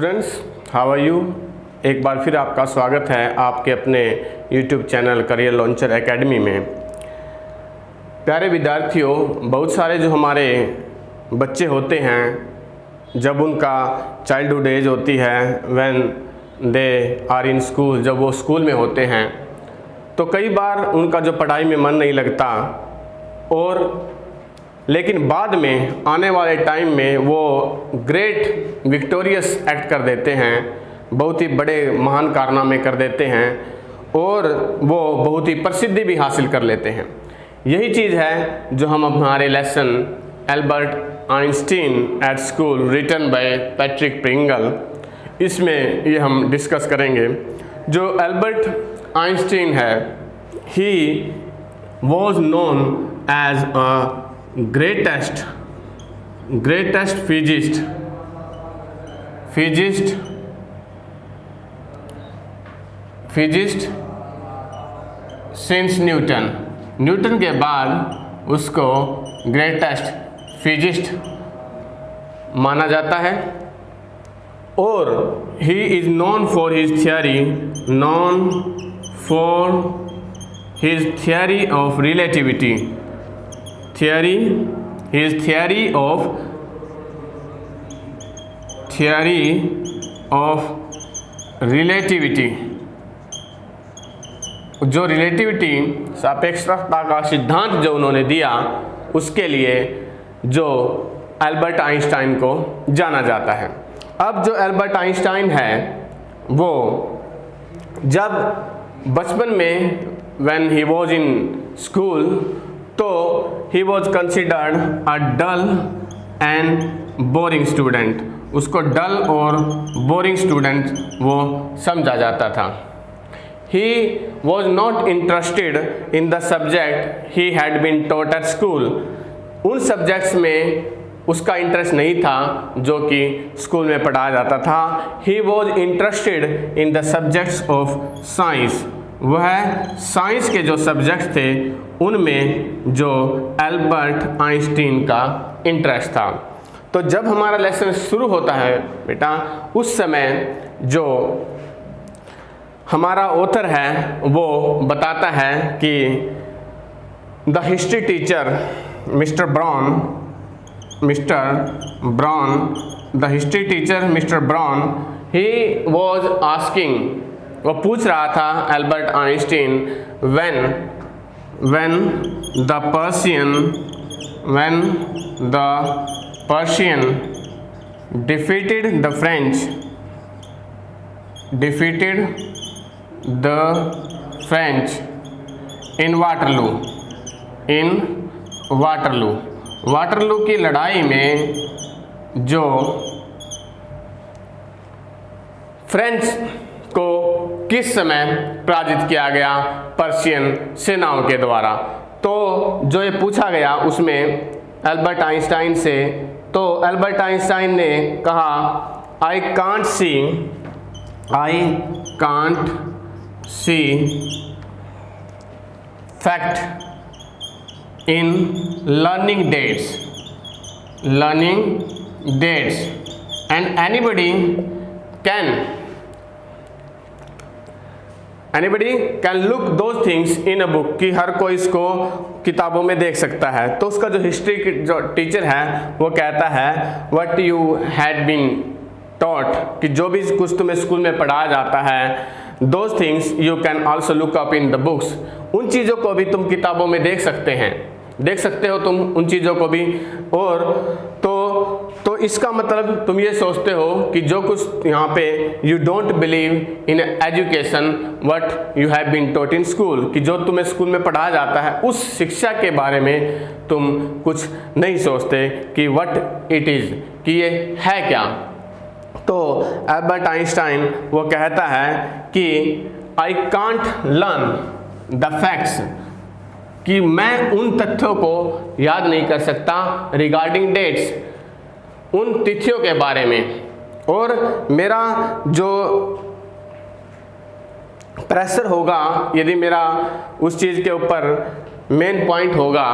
Students, how are you. एक बार फिर आपका स्वागत है आपके अपने YouTube channel career launcher academy में। प्यारे विद्यार्थियों, बहुत सारे जो हमारे बच्चे होते हैं, जब उनका चाइल्डहुड एज होती है, when they are in school, जब वो स्कूल में होते हैं, तो कई बार उनका जो पढ़ाई में मन नहीं लगता, और लेकिन बाद में आने वाले टाइम में वो ग्रेट विक्टोरियस एक्ट कर देते हैं, बहुत ही बड़े महान कारनामे कर देते हैं और वो बहुत ही प्रसिद्धि भी हासिल कर लेते हैं। यही चीज़ है जो हम हमारे lesson Albert Einstein at school written by Patrick Pringle, इसमें ये हम डिस्कस करेंगे। जो एल्बर्ट आइंस्टीन है, he was known as a greatest physicist since Newton के बाद उसको ग्रेटेस्ट फिजिस्ट माना जाता है। और he is known for his theory of relativity, his theory of relativity, जो रिलेटिविटी सापेक्षता का सिद्धांत जो उन्होंने दिया, उसके लिए जो एल्बर्ट आइंस्टाइन को जाना जाता है। अब जो एल्बर्ट आइंस्टाइन है, वो जब बचपन में when he was in school, तो he was considered a dull and boring student, उसको डल और बोरिंग स्टूडेंट वो समझा जाता था। He was not interested in the subject he had been taught at school, उन सब्जेक्ट्स में उसका इंटरेस्ट नहीं था जो कि स्कूल में पढ़ाया जाता था। He was interested in the subjects of science, वह साइंस के जो सब्जेक्ट थे उनमें जो एल्बर्ट आइंस्टीन का इंटरेस्ट था। तो जब हमारा लेसन शुरू होता है बेटा, उस समय जो हमारा ऑथर है वो बताता है कि the history teacher mister brown, he was asking, वो पूछ रहा था Albert Einstein, when the Persian defeated the French in Waterloo की लड़ाई में जो फ्रेंच को किस समय पराजित किया गया पर्शियन सेनाओं के द्वारा। तो जो ये पूछा गया उसमें एल्बर्ट आइंस्टाइन से, तो एल्बर्ट आइंस्टाइन ने कहा, I can't see fact in learning dates and anybody can look those things in a book, कि हर कोई इसको किताबों में देख सकता है। तो उसका जो हिस्ट्री जो टीचर है वो कहता है, what you had been taught, कि जो भी कुछ तुम्हें स्कूल में पढ़ाया जाता है, those things you can also look up in the books, उन चीज़ों को भी तुम किताबों में देख सकते हो तुम उन चीज़ों को भी। और तो इसका मतलब तुम ये सोचते हो कि जो कुछ यहाँ पे you don't believe in education what you have been taught in school, कि जो तुम्हें स्कूल में पढ़ाया जाता है उस शिक्षा के बारे में तुम कुछ नहीं सोचते कि व्हाट इट इज़, कि ये है क्या। तो एल्बर्ट आइंस्टाइन वो कहता है कि I can't learn the facts, कि मैं उन तथ्यों को याद नहीं कर सकता रिगार्डिंग डेट्स, उन तिथियों के बारे में, और मेरा जो प्रेशर होगा, यदि मेरा उस चीज़ के ऊपर मेन पॉइंट होगा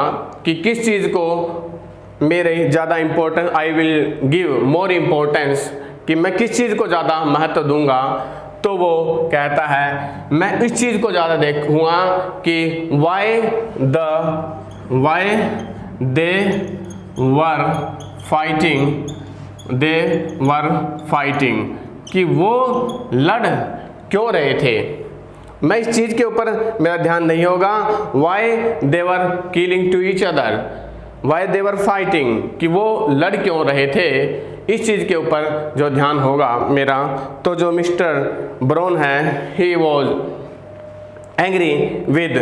कि किस चीज़ को मेरे ज़्यादा importance, I will give more importance, कि मैं किस चीज़ को ज़्यादा महत्व दूंगा, तो वो कहता है मैं इस चीज़ को ज़्यादा देखूँगा कि वाई दे वर फाइटिंग, कि वो लड़ क्यों रहे थे। मैं इस चीज़ के ऊपर मेरा ध्यान नहीं होगा, why they were killing to each other, why they were fighting, कि वो लड़ क्यों रहे थे, इस चीज़ के ऊपर जो ध्यान होगा मेरा। तो जो मिस्टर ब्राउन है, he was angry with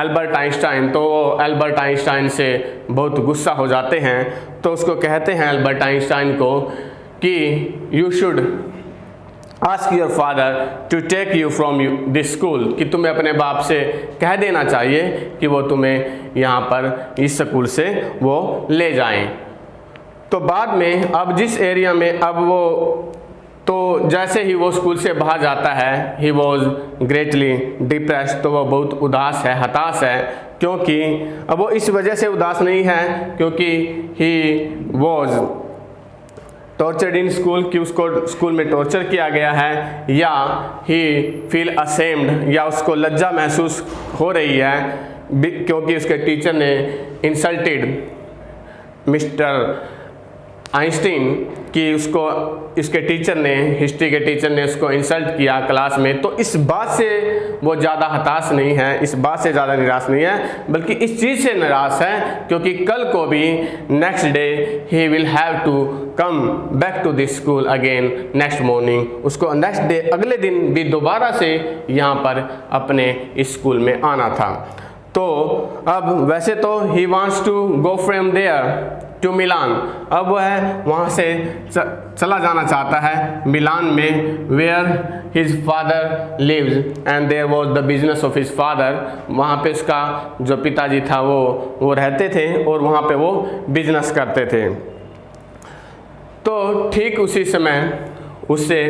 Albert Einstein, तो वो एल्बर्ट आइंस्टाइन से बहुत गुस्सा हो जाते हैं। तो उसको कहते हैं एल्बर्ट आइंस्टाइन को कि you should ask your father to take you from this school, कि तुम्हें अपने बाप से कह देना चाहिए कि वो तुम्हें यहाँ पर इस स्कूल से वो ले जाएं। तो बाद में अब जिस एरिया में अब वो, तो जैसे ही वो स्कूल से बाहर जाता है, ही वॉज ग्रेटली डिप्रेस्ड, तो वो बहुत उदास है, हताश है, क्योंकि अब वो इस वजह से उदास नहीं है क्योंकि he was tortured in school, कि उसको स्कूल में टॉर्चर किया गया है, या ही फील असेम्ड, या उसको लज्जा महसूस हो रही है क्योंकि उसके टीचर ने इंसल्टेड मिस्टर आइंस्टीन, कि उसको इसके टीचर ने, हिस्ट्री के टीचर ने उसको इंसल्ट किया क्लास में। तो इस बात से वो ज़्यादा हताश नहीं है, इस बात से ज़्यादा निराश नहीं है, बल्कि इस चीज़ से निराश है क्योंकि कल को भी next day he will have to come back to this school again next morning, उसको नेक्स्ट डे अगले दिन भी दोबारा से यहाँ पर अपने इस स्कूल में आना था। तो अब वैसे तो he wants to go from there to Milan, अब वह वहाँ से चला जाना चाहता है मिलान में, where his father lives and there was the business of his father, वहाँ पे उसका जो पिताजी था वो रहते थे और वहाँ पे वो बिजनेस करते थे। तो ठीक उसी समय उससे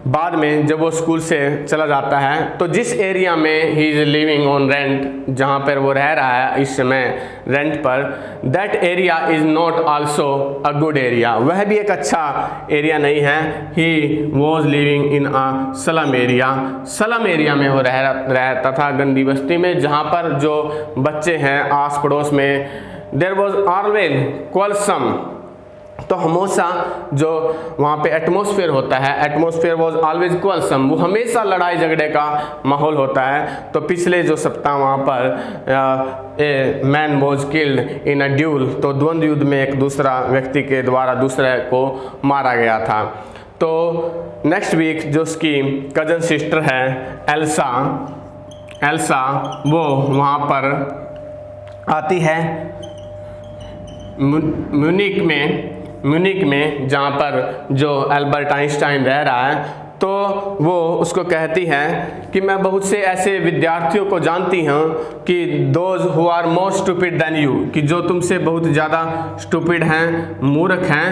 बाद में जब वो स्कूल से चला जाता है, तो जिस एरिया में he is living on rent, जहाँ पर वो रह रहा है इस समय रेंट पर, that area is not also a good area, वह भी एक अच्छा एरिया नहीं है। He was living in a slum area, slum area में वो रहता था, गंदी बस्ती में, जहाँ पर जो बच्चे हैं आस पड़ोस में, देयर वॉज ऑलवेज क्वलसम, तो हमेशा जो वहाँ पे एटमॉस्फेयर होता है, एटमॉस्फेयर वॉज ऑलवेज क्वलसम, वो हमेशा लड़ाई झगड़े का माहौल होता है। तो पिछले जो सप्ताह वहाँ पर a man was killed in a dual, तो द्वंद्व युद्ध में एक दूसरा व्यक्ति के द्वारा दूसरे को मारा गया था। तो नेक्स्ट वीक जो उसकी कजन सिस्टर है एल्सा वो वहाँ पर आती है म्यूनिक में जहाँ पर जो एल्बर्ट आइंस्टाइन रह रहा है, तो वो उसको कहती है कि मैं बहुत से ऐसे विद्यार्थियों को जानती हूँ कि those who are more stupid than you, कि जो तुमसे बहुत ज़्यादा स्टूपिड हैं, मूर्ख हैं,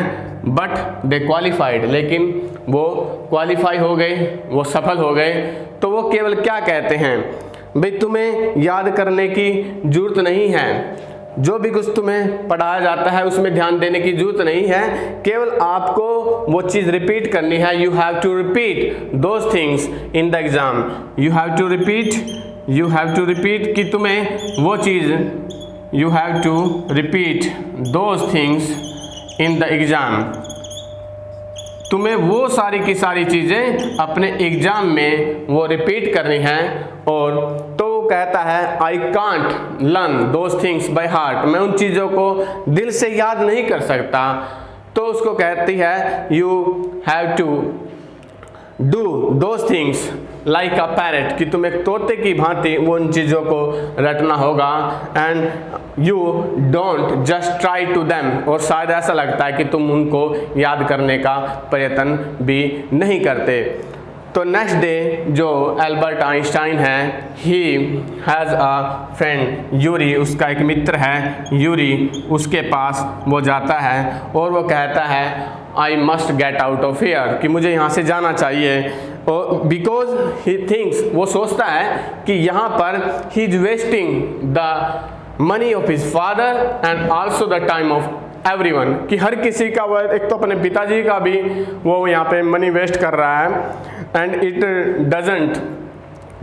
बट दे क्वालिफाइड, लेकिन वो क्वालिफाई हो गए, वो सफल हो गए। तो वो केवल क्या कहते हैं, भाई तुम्हें याद करने की ज़रूरत नहीं है, जो भी कुछ तुम्हें पढ़ाया जाता है उसमें ध्यान देने की जरूरत नहीं है, केवल आपको वो चीज़ रिपीट करनी है। You have to repeat those things in the exam, you have to repeat कि तुम्हें वो चीज़, you have to repeat those things in the exam, तुम्हें वो सारी की सारी चीज़ें अपने एग्ज़ाम में वो रिपीट करनी है। और तो कहता है I can't learn those things by heart, मैं उन चीज़ों को दिल से याद नहीं कर सकता। तो उसको कहती है you have to do those things like a parrot, कि तुम एक तोते की भांति वो उन चीज़ों को रटना होगा। And you don't just try to them, और शायद ऐसा लगता है कि तुम उनको याद करने का प्रयत्न भी नहीं करते। तो नेक्स्ट डे जो एल्बर्ट आइंस्टाइन है, he has a friend Yuri, उसका एक मित्र है यूरी, उसके पास वो जाता है और वो कहता है I must get out of here, कि मुझे यहाँ से जाना चाहिए। और बिकॉज ही थिंक्स, वो सोचता है कि यहाँ पर he is wasting the money of his father and also the time of everyone, कि हर किसी का वो, एक तो अपने पिताजी का भी वो यहाँ पे मनी वेस्ट कर रहा है, and it doesn't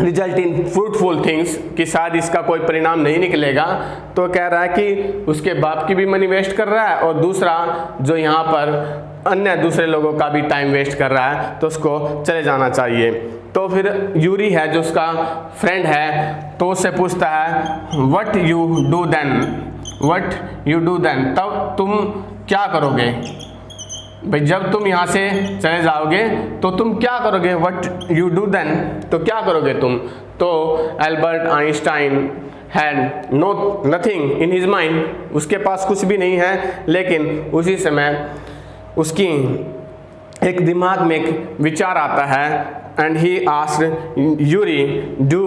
result in fruitful things, कि शायद इसका कोई परिणाम नहीं निकलेगा। तो कह रहा है कि उसके बाप की भी मनी वेस्ट कर रहा है, और दूसरा जो यहाँ पर अन्य दूसरे लोगों का भी टाइम वेस्ट कर रहा है, तो उसको चले जाना चाहिए। तो फिर यूरी है जो उसका फ्रेंड है, तो उससे पूछता है what you do then, what you do then, तब तुम क्या करोगे भाई, जब तुम यहाँ से चले जाओगे तो तुम क्या करोगे, व्हाट यू डू देन, तो क्या करोगे तुम। तो Albert Einstein had nothing in his mind, उसके पास कुछ भी नहीं है, लेकिन उसी समय उसकी एक दिमाग में एक विचार आता है, and he asked Yuri, do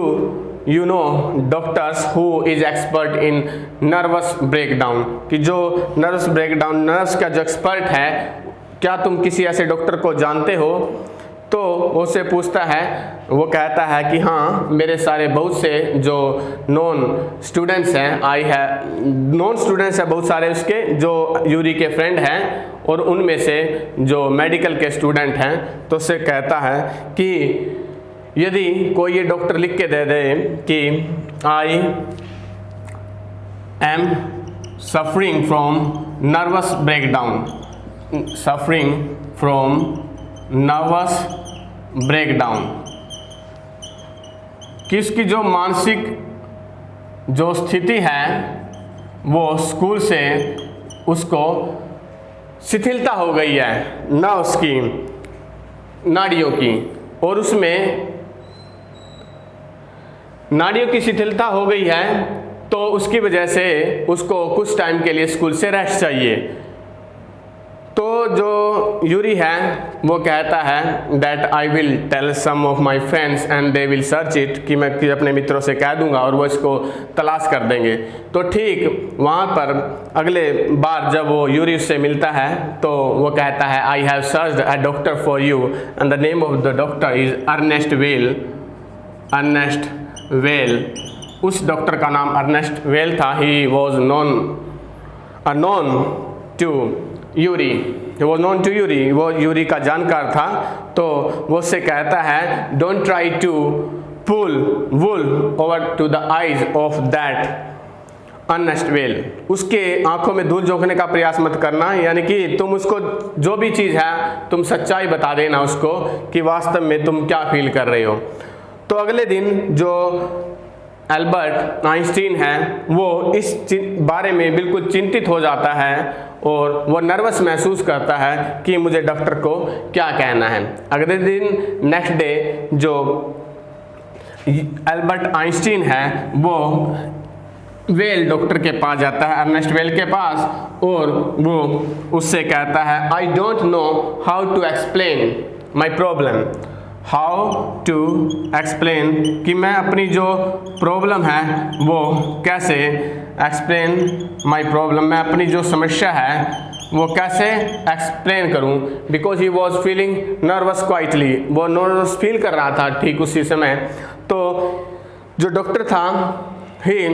you know doctors who is expert in nervous breakdown, कि जो नर्वस ब्रेकडाउन, नर्व्स का जो एक्सपर्ट है, क्या तुम किसी ऐसे डॉक्टर को जानते हो। तो उससे पूछता है, वो कहता है कि हाँ, मेरे सारे बहुत से जो नॉन स्टूडेंट्स हैं, नॉन स्टूडेंट्स हैं बहुत सारे उसके, जो यूरी के फ्रेंड हैं, और उनमें से जो मेडिकल के स्टूडेंट हैं। तो उससे कहता है कि यदि कोई ये डॉक्टर लिख के दे दे कि I am suffering from nervous breakdown, suffering from nervous breakdown, कि उसकी जो मानसिक जो स्थिति है वो स्कूल से उसको शिथिलता हो गई है, ना उसकी नाड़ियों की, और उसमें नाड़ियों की शिथिलता हो गई है, तो उसकी वजह से उसको कुछ टाइम के लिए स्कूल से रेस्ट चाहिए। तो जो यूरी है वो कहता है that I will tell some of my friends and they will search it, कि मैं अपने मित्रों से कह दूंगा और वो इसको तलाश कर देंगे। तो ठीक वहाँ पर अगले बार जब वो यूरी उससे मिलता है तो वो कहता है I have searched a doctor for you and the name of the doctor is Ernest Weil. Ernest Weil, उस डॉक्टर का नाम अर्नेस्ट वेल था। He was known to Yuri, वो नॉन टू यूरी, वो यूरी का जानकार था। तो वो उससे कहता है don't try to pull wool over to the eyes of that Ernest Weil, उसके आंखों में धूल झोंकने का प्रयास मत करना, यानी कि तुम उसको जो भी चीज़ है तुम सच्चाई बता देना उसको कि वास्तव में तुम क्या फील कर रहे हो। तो अगले दिन जो एल्बर्ट आइंस्टीन है वो इस बारे में बिल्कुल चिंतित हो जाता है और वो नर्वस महसूस करता है कि मुझे डॉक्टर को क्या कहना है। अगले दिन नेक्स्ट डे जो एल्बर्ट आइंस्टीन है वो वेल डॉक्टर के पास जाता है, अर्नेस्ट वेल के पास, और वो उससे कहता है I don't know how to explain my problem, how to explain, कि मैं अपनी जो प्रॉब्लम है वो कैसे एक्सप्लेन माई प्रॉब्लम, मैं अपनी जो समस्या है वो कैसे एक्सप्लेन करूं। Because he was feeling nervous quietly, वो नर्वस फील कर रहा था ठीक उसी समय। तो जो डॉक्टर था he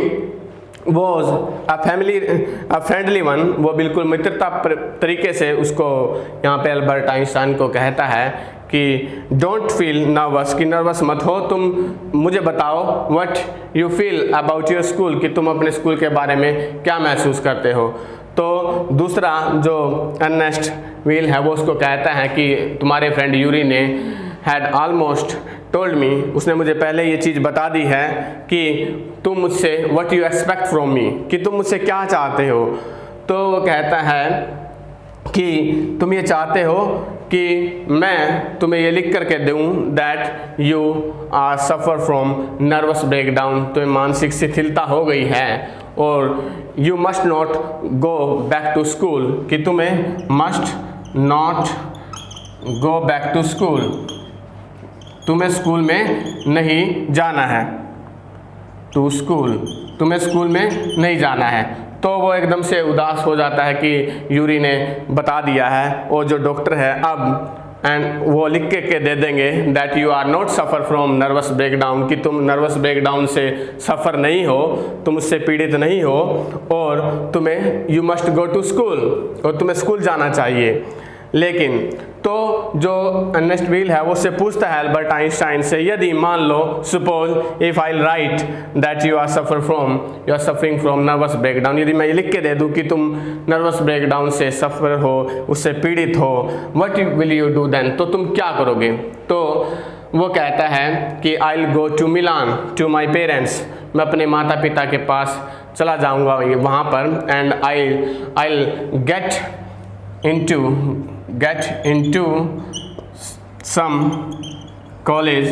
was a friendly one, वो बिल्कुल मित्रता तरीके से उसको यहाँ पे एल्बर्ट आइंस्टाइन को कहता है कि डोंट फील नर्वस, कि नर्वस मत हो, तुम मुझे बताओ what you feel about your school, कि तुम अपने स्कूल के बारे में क्या महसूस करते हो। तो दूसरा जो अर्नेस्ट वेल है वो उसको कहता है कि तुम्हारे फ्रेंड यूरी ने हैड ऑलमोस्ट टोल्ड मी, उसने मुझे पहले ये चीज़ बता दी है कि तुम मुझसे what you expect from me, कि तुम मुझसे क्या चाहते हो। तो वो कहता है कि तुम ये चाहते हो कि मैं तुम्हें ये लिख करके दूँ that you are suffer from nervous breakdown, तुम्हें मानसिक शिथिलता हो गई है, और you must not go back to school, कि तुम्हें must not go back to school, तुम्हें स्कूल में नहीं जाना है, टू स्कूल, तुम्हें स्कूल में नहीं जाना है। तो वो एकदम से उदास हो जाता है कि यूरी ने बता दिया है, और जो डॉक्टर है अब एंड वो लिख के दे देंगे that you are not suffer from nervous breakdown, कि तुम नर्वस ब्रेकडाउन से सफ़र नहीं हो, तुम उससे पीड़ित नहीं हो, और तुम्हें you must go to school, और तुम्हें स्कूल जाना चाहिए। लेकिन तो जो अर्नेस्ट व्हील है वो उससे पूछता है एल्बर्ट आइंस्टाइन से, यदि मान लो suppose if I write that you are suffering from nervous breakdown, यदि मैं ये लिख के दे दूँ कि तुम नर्वस ब्रेकडाउन से सफ़र हो, उससे पीड़ित हो, what will you do then, तो तुम क्या करोगे? तो वो कहता है कि I will go to Milan to my parents, मैं अपने माता पिता के पास चला जाऊँगा वहाँ पर, and I get into some college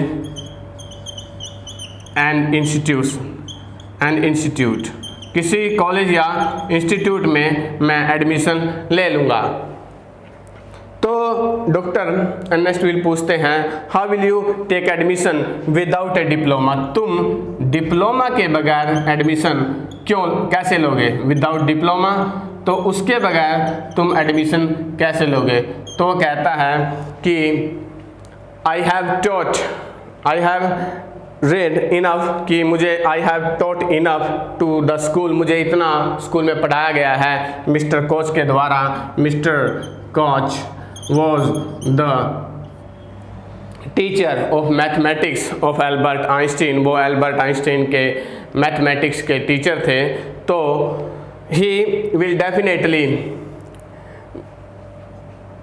and institute, किसी कॉलेज या इंस्टीट्यूट में मैं एडमिशन ले लूँगा। तो डॉक्टर अर्नेस्ट व्हील पूछते हैं how will you take admission without a diploma, तुम डिप्लोमा के बगैर एडमिशन कैसे लोगे? विदाउट डिप्लोमा, तो उसके बगैर तुम एडमिशन कैसे लोगे? तो वो कहता है कि आई हैव रेड इनफ, कि मुझे I have taught enough to the school, मुझे इतना स्कूल में पढ़ाया गया है मिस्टर कोच के द्वारा। Mister coach was the teacher of mathematics of Albert Einstein, वो एल्बर्ट आइंस्टीन के मैथमेटिक्स के टीचर थे। तो he will definitely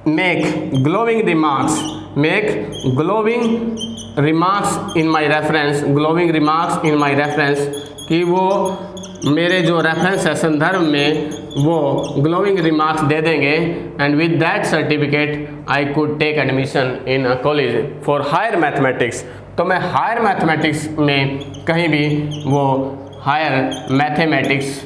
make glowing remarks in my reference, कि वो मेरे जो रेफरेंस है संदर्भ में वो ग्लोइंग रिमार्क्स दे देंगे, and with that certificate I could take admission in a college for higher mathematics, तो मैं हायर मैथमेटिक्स में कहीं भी वो हायर मैथमेटिक्स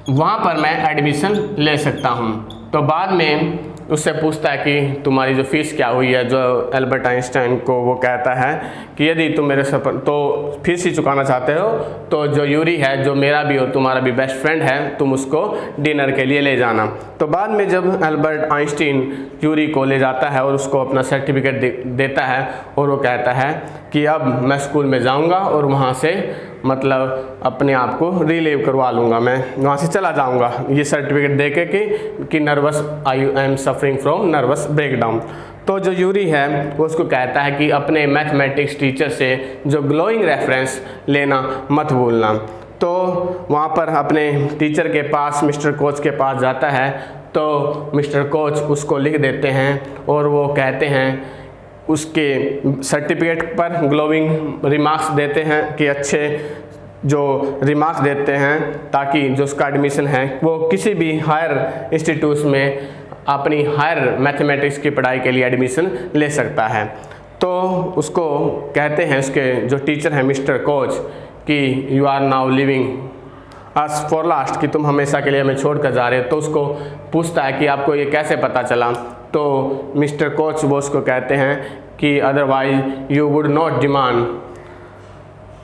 वहाँ पर मैं एडमिशन ले सकता हूँ। तो बाद में उससे पूछता है कि तुम्हारी जो फीस क्या हुई है, जो एल्बर्ट आइंस्टाइन को वो कहता है कि यदि तुम मेरे सफर तो फीस ही चुकाना चाहते हो तो जो यूरी है, जो मेरा भी और तुम्हारा भी बेस्ट फ्रेंड है, तुम उसको डिनर के लिए ले जाना। तो बाद में जब एल्बर्ट आइंस्टीन यूरी को ले जाता है और उसको अपना सर्टिफिकेट देता है और वो कहता है कि अब मैं स्कूल में जाऊंगा और वहाँ से मतलब अपने आप को रिलीव करवा लूँगा, मैं वहाँ से चला जाऊँगा ये सर्टिफिकेट दे के कि nervous I am suffering from nervous breakdown. तो जो यूरी है वो उसको कहता है कि अपने मैथमेटिक्स टीचर से जो ग्लोइंग रेफरेंस लेना मत भूलना। तो वहाँ पर अपने टीचर के पास मिस्टर कोच के पास जाता है, तो मिस्टर कोच उसको लिख देते हैं और वो कहते हैं उसके सर्टिफिकेट पर ग्लोइंग रिमार्क्स देते हैं कि अच्छे जो रिमार्क्स देते हैं ताकि जो उसका एडमिशन है वो किसी भी हायर इंस्टीट्यूट में अपनी हायर मैथमेटिक्स की पढ़ाई के लिए एडमिशन ले सकता है। तो उसको कहते हैं उसके जो टीचर हैं मिस्टर कोच कि you are now leaving us for last, कि तुम हमेशा के लिए हमें छोड़ कर जा रहे हो। तो उसको पूछता है कि आपको ये कैसे पता चला? तो मिस्टर कोच वो उसको कहते हैं कि otherwise you would not demand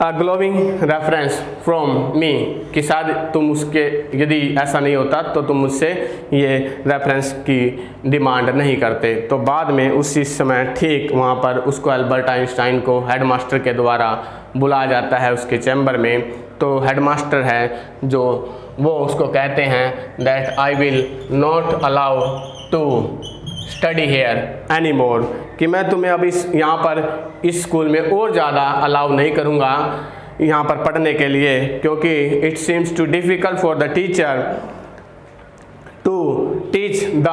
a glowing reference from me, कि शायद तुम उसके यदि ऐसा नहीं होता तो तुम मुझसे ये रेफरेंस की डिमांड नहीं करते। तो बाद में उसी समय ठीक वहाँ पर उसको एल्बर्ट आइंस्टाइन को हेडमास्टर के द्वारा बुलाया जाता है उसके चैम्बर में। तो हेडमास्टर है जो वो उसको कहते हैं that I will not allow to study here any more, कि मैं तुम्हें अब यहाँ पर इस स्कूल में और ज़्यादा अलाउ नहीं करूँगा यहाँ पर पढ़ने के लिए, क्योंकि it seems too difficult for the teacher to teach the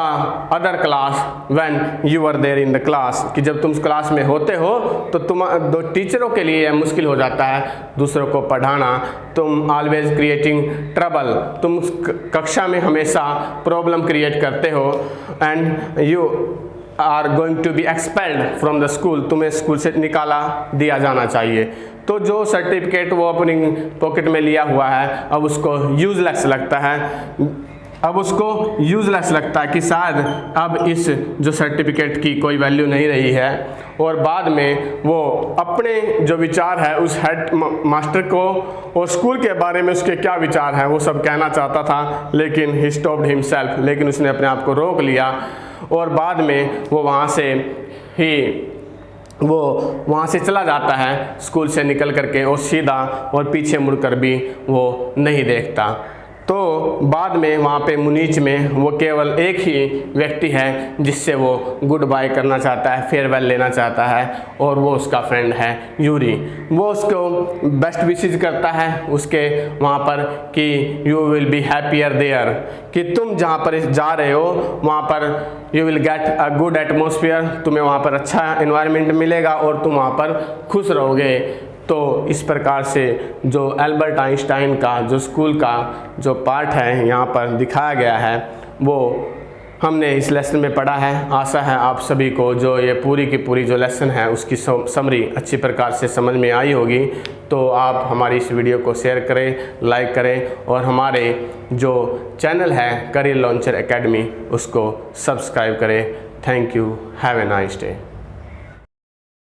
other class when you are there in the class, कि जब तुम क्लास में होते हो तो तुम दो टीचरों के लिए मुश्किल हो जाता है दूसरों को पढ़ाना। तुम ऑलवेज क्रिएटिंग ट्रबल, तुम कक्षा में हमेशा प्रॉब्लम क्रिएट करते हो, and you are going to be expelled from the school, तुम्हें स्कूल से निकाला दिया जाना चाहिए। तो जो सर्टिफिकेट वो अपनी पॉकेट में लिया हुआ है अब उसको यूजलेस लगता है, अब उसको यूजलेस लगता है कि शायद अब इस जो सर्टिफिकेट की कोई वैल्यू नहीं रही है, और बाद में वो अपने जो विचार है उस हेड मास्टर को और स्कूल के बारे में उसके क्या विचार हैं वो सब कहना चाहता था, लेकिन ही स्टॉप्ड हिमसेल्फ, लेकिन उसने अपने आप को रोक लिया, और बाद में वो वहाँ से चला जाता है स्कूल से निकल करके, और सीधा और पीछे मुड़कर भी वो नहीं देखता। तो बाद में वहाँ पे मुनीच में वो केवल एक ही व्यक्ति है जिससे वो गुड बाय करना चाहता है, फेयरवेल लेना चाहता है, और वो उसका फ्रेंड है यूरी। वो उसको बेस्ट विशेस करता है उसके वहाँ पर कि you will be happier there, कि तुम जहाँ पर जा रहे हो वहाँ पर you will get a good atmosphere, तुम्हें वहाँ पर अच्छा एनवायरनमेंट मिलेगा और तुम वहाँ पर खुश रहोगे। तो इस प्रकार से जो एल्बर्ट आइंस्टाइन का जो स्कूल का जो पार्ट है यहाँ पर दिखाया गया है वो हमने इस लेसन में पढ़ा है। आशा है आप सभी को जो ये पूरी की पूरी जो लेसन है उसकी समरी अच्छी प्रकार से समझ में आई होगी। तो आप हमारी इस वीडियो को शेयर करें, लाइक करें, और हमारे जो चैनल है करियर लॉन्चर एकेडमी उसको सब्सक्राइब करें। Thank you, have a nice day.